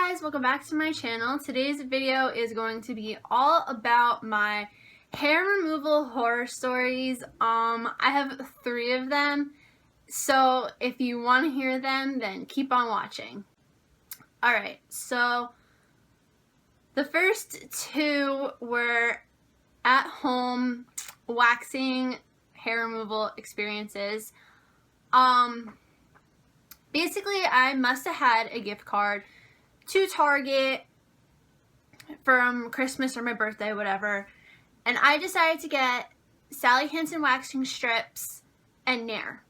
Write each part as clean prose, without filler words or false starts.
guys, welcome back to my channel. Today's video is going to be all about my hair removal horror stories. I have 3 of them, so if you want to hear them, then keep on watching. Alright, so the first 2 were at home waxing hair removal experiences. Basically, I must have had a gift card to Target from Christmas or my birthday, whatever, and I decided to get Sally Hansen waxing strips and Nair.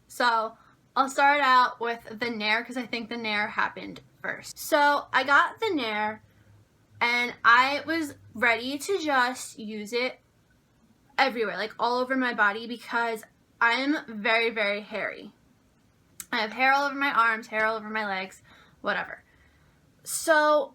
So I'll start out with the Nair because I think the Nair happened first. So I got the Nair and I was ready to just use it everywhere, like all over my body, because I'm very, very hairy. I have hair all over my arms, hair all over my legs, whatever. So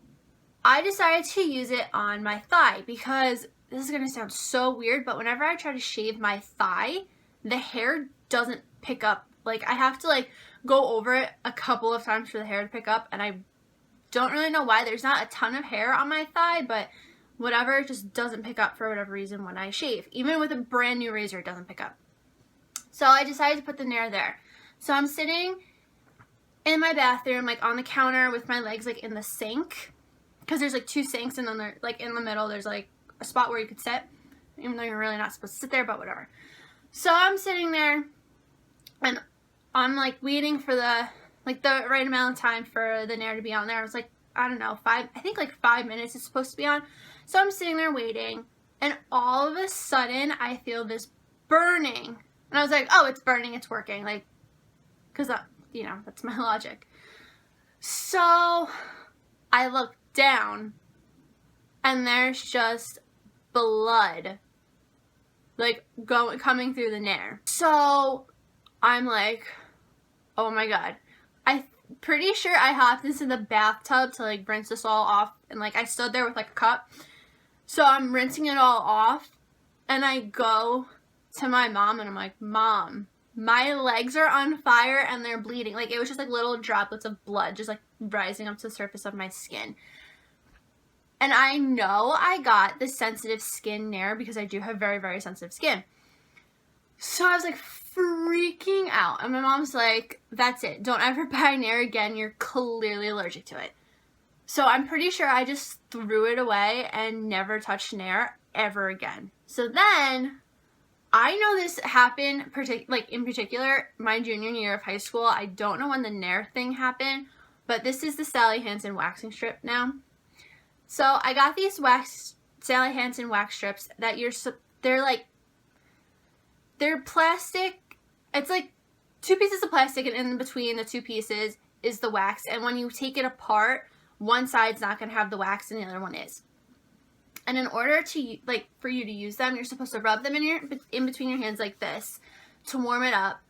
I decided to use it on my thigh because this is going to sound so weird, but whenever I try to shave my thigh, the hair doesn't pick up. Like, I have to go over it a couple of times for the hair to pick up, and I don't really know why. There's not a ton of hair on my thigh, but whatever, it just doesn't pick up for whatever reason when I shave. Even with a brand new razor, it doesn't pick up. So I decided to put the Nair there. So I'm sitting in my bathroom, on the counter with my legs, in the sink. Because there's, 2 sinks, and then they're, in the middle, there's, a spot where you could sit. Even though you're really not supposed to sit there, but whatever. So I'm sitting there, and I'm, waiting for the right amount of time for the Nair to be on there. I was, I don't know, 5 minutes it's supposed to be on. So I'm sitting there waiting, and all of a sudden, I feel this burning. And I was like, oh, it's burning, it's working, because, that's my logic. So I look down, and there's just blood, coming through the Nair. So I'm like, oh my god. I'm pretty sure I hopped into the bathtub to, rinse this all off, and, I stood there with, a cup. So I'm rinsing it all off, and I go to my mom, and I'm like, Mom, my legs are on fire and they're bleeding. It was just little droplets of blood just rising up to the surface of my skin. And I know I got the sensitive skin Nair because I do have very, very sensitive skin. So I was freaking out. And my mom's like, that's it. Don't ever buy Nair again. You're clearly allergic to it. So I'm pretty sure I just threw it away and never touched Nair ever again. So then I know this happened, in particular, my junior year of high school. I don't know when the Nair thing happened, but this is the Sally Hansen waxing strip now. So I got these Sally Hansen wax strips that they're plastic. It's 2 pieces of plastic, and in between the 2 pieces is the wax. And when you take it apart, one side's not going to have the wax and the other one is. And in order to, for you to use them, you're supposed to rub them in between your hands like this to warm it up,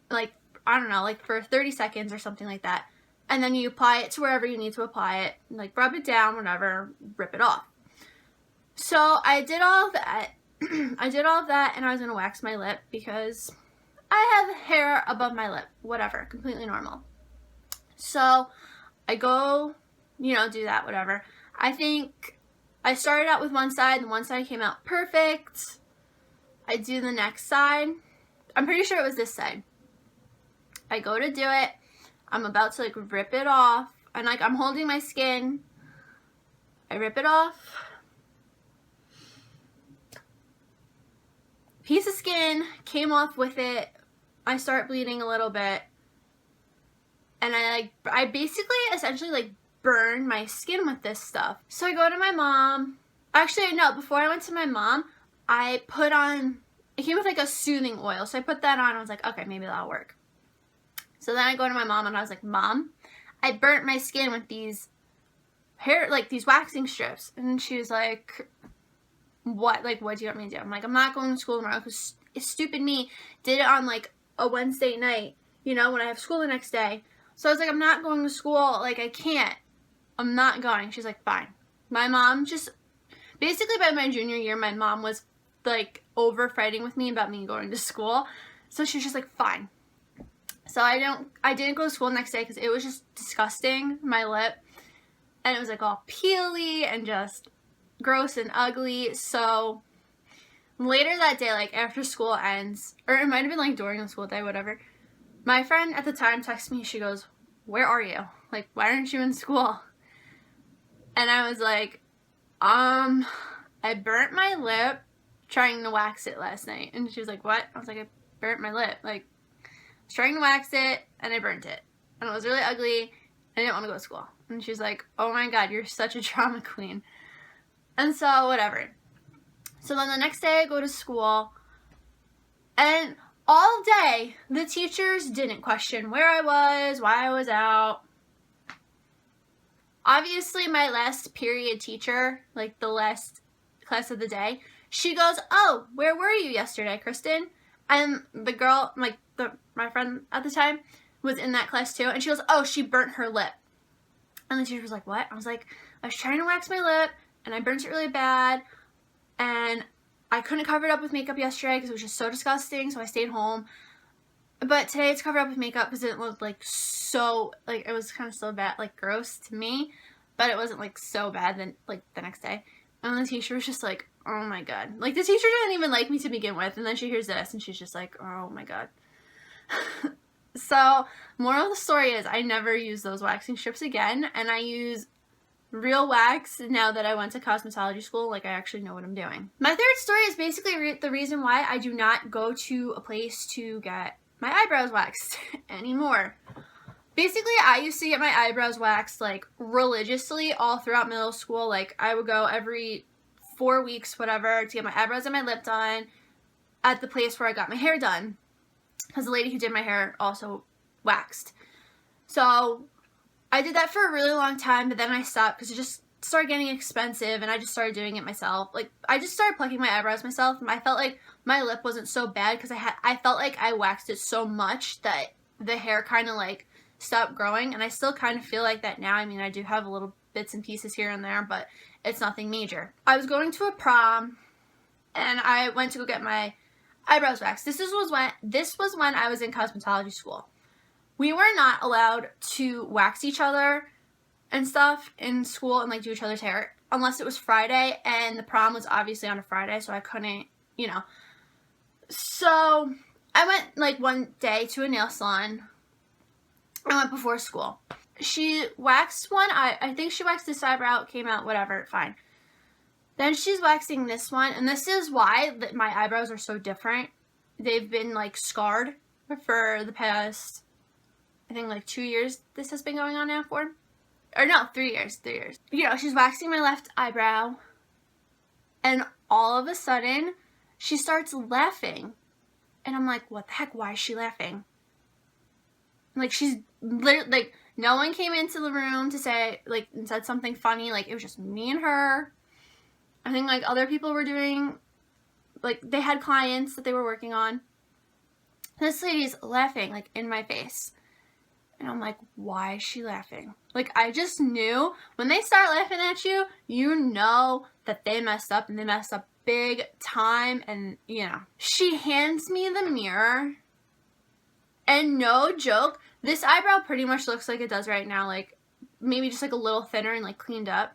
I don't know, for 30 seconds or something like that. And then you apply it to wherever you need to apply it, rub it down, whatever, rip it off. So I did all of that. I did all of that, and I was going to wax my lip because I have hair above my lip, whatever, completely normal. So I go, do that, whatever. I think I started out with one side, and one side came out perfect. I do the next side. I'm pretty sure it was this side. I go to do it. I'm about to rip it off, and I'm holding my skin. I rip it off. Piece of skin came off with it. I start bleeding a little bit, and I basically essentially burn my skin with this stuff. So I go to my mom. Actually, no, before I went to my mom, I put on, it came with a soothing oil. So I put that on. I was like, okay, maybe that'll work. So then I go to my mom, and I was like, Mom, I burnt my skin with these these waxing strips. And she was like, what? What do you want me to do? I'm like, I'm not going to school tomorrow because stupid me did it on a Wednesday night, when I have school the next day. So I was like, I'm not going to school. I can't. I'm not going. She's like, fine. My mom basically by my junior year, my mom was over fighting with me about me going to school. So she was just like, fine. So I didn't go to school the next day because it was just disgusting, my lip. and it was like all peely and just gross and ugly. So later that day, like after school ends, or it might have been like during the school day, whatever, my friend at the time texted me. She goes, "Where are you? Like, why aren't you in school?" And I was like, I burnt my lip trying to wax it last night. And she was like, "What?" I was like, "I burnt my lip. Like, I was trying to wax it and I burnt it. And it was really ugly. I didn't want to go to school." And she's like, "Oh my God, you're such a drama queen." And so, whatever. So then the next day I go to school, and all day the teachers didn't question where I was, why I was out. Obviously, my last period teacher, like the last class of the day, she goes, "Oh, where were you yesterday, Kristen?" And the girl, like my friend at the time, was in that class too. And she goes, "Oh, she burnt her lip." And the teacher was like, "What?" I was like, "I was trying to wax my lip and I burnt it really bad. And I couldn't cover it up with makeup yesterday because it was just so disgusting. So I stayed home. But today it's covered up with makeup because it looked like so, like it was kind of so bad, like gross to me. But it wasn't like so bad then like the next day." And the teacher was just like, "Oh my God." Like the teacher didn't even like me to begin with. And then she hears this and she's just like, "Oh my God." So moral of the story is I never use those waxing strips again. And I use real wax now that I went to cosmetology school. Like I actually know what I'm doing. My third story is basically the reason why I do not go to a place to get my eyebrows waxed anymore. Basically, I used to get my eyebrows waxed like religiously all throughout middle school. Like I would go every 4 weeks, whatever, to get my eyebrows and my lip done at the place where I got my hair done, because the lady who did my hair also waxed. So I did that for a really long time, but then I stopped because it just started getting expensive and I just started doing it myself. Like I just started plucking my eyebrows myself, and I felt like my lip wasn't so bad because I felt like I waxed it so much that the hair kind of like stopped growing, and I still kind of feel like that now. I mean, I do have little bits and pieces here and there, but it's nothing major. I was going to a prom and I went to go get my eyebrows waxed. This was when I was in cosmetology school. We were not allowed to wax each other and stuff in school and like do each other's hair unless it was Friday, and the prom was obviously on a Friday, so I couldn't, you know. So I went like one day to a nail salon. I went before school. She waxed one. I think she waxed this eyebrow. It came out, whatever, fine. Then she's waxing this one, and this is why my eyebrows are so different. They've been like scarred for the past, I think like 2 years this has been going on now for. Or no, 3 years, 3 years. You know, she's waxing my left eyebrow, and all of a sudden, she starts laughing. And I'm like, what the heck? Why is she laughing? Like, she's literally, like, no one came into the room to say, like, and said something funny. Like, it was just me and her. I think, like, other people were doing, like, they had clients that they were working on. This lady's laughing, like, in my face. And I'm like, why is she laughing? Like, I just knew when they start laughing at you, you know that they messed up, and they messed up big time. And, you know, she hands me the mirror, and no joke, this eyebrow pretty much looks like it does right now, like maybe just like a little thinner and like cleaned up.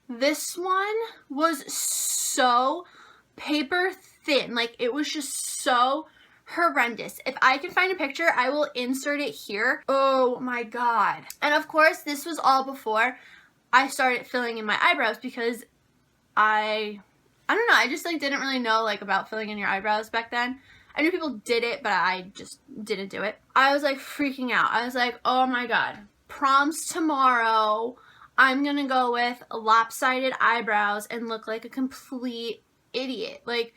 This one was so paper thin. Like, it was just so horrendous. If I can find a picture, I will insert it here. Oh my God. And of course, this was all before I started filling in my eyebrows, because I don't know, I just like didn't really know like about filling in your eyebrows back then. I knew people did it, but I just didn't do it. I was like freaking out. I was like, oh my God, prom's tomorrow. I'm gonna go with lopsided eyebrows and look like a complete idiot. Like,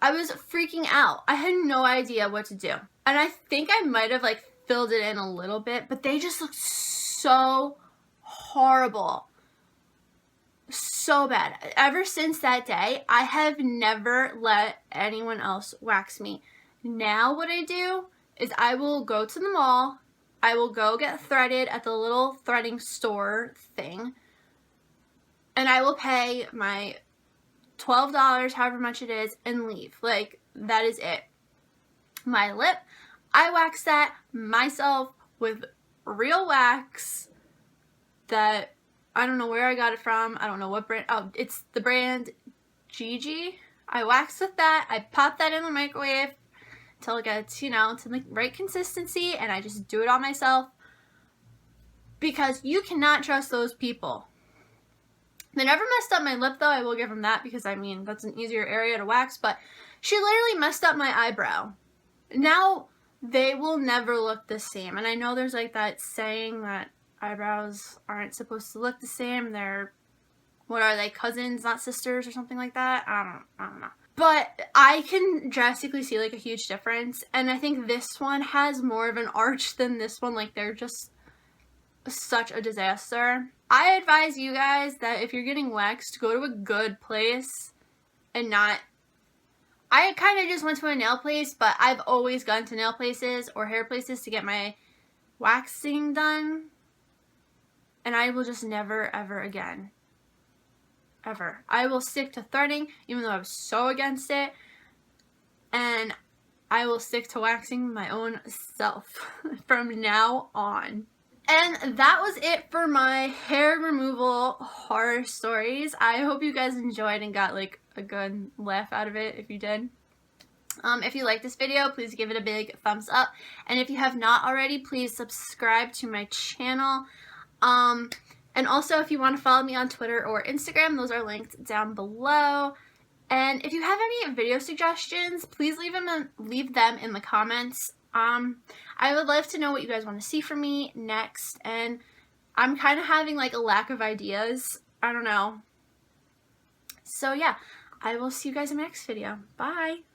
I was freaking out. I had no idea what to do. And I think I might have like filled it in a little bit, but they just looked so horrible. So bad. Ever since that day, I have never let anyone else wax me. Now what I do is I will go to the mall. I will go get threaded at the little threading store thing. And I will pay my $12, however much it is, and leave. Like, that is it. My lip, I wax that myself with real wax. that I don't know where I got it from. I don't know what brand. Oh, it's the brand Gigi. I waxed with that. I pop that in the microwave until it gets, you know, to the right consistency, and I just do it on myself because you cannot trust those people. They never messed up my lip though, I will give them that, because I mean, that's an easier area to wax, but she literally messed up my eyebrow. Now, they will never look the same, and I know there's like that saying that eyebrows aren't supposed to look the same, they're, what are they, cousins, not sisters, or something like that? I don't know. But I can drastically see like a huge difference, and I think this one has more of an arch than this one. Like, they're just such a disaster. I advise you guys that if you're getting waxed, go to a good place and not... I kind of just went to a nail place, but I've always gone to nail places or hair places to get my waxing done, and I will just never ever again. Ever. I will stick to threading, even though I was so against it, and I will stick to waxing my own self from now on. And that was it for my hair removal horror stories. I hope you guys enjoyed and got like a good laugh out of it if you did. If you like this video, please give it a big thumbs up. And if you have not already, please subscribe to my channel. And also, if you want to follow me on Twitter or Instagram, those are linked down below. And if you have any video suggestions, please leave them in the comments. I would love to know what you guys want to see from me next. And I'm kind of having like a lack of ideas. I don't know. So yeah, I will see you guys in my next video. Bye!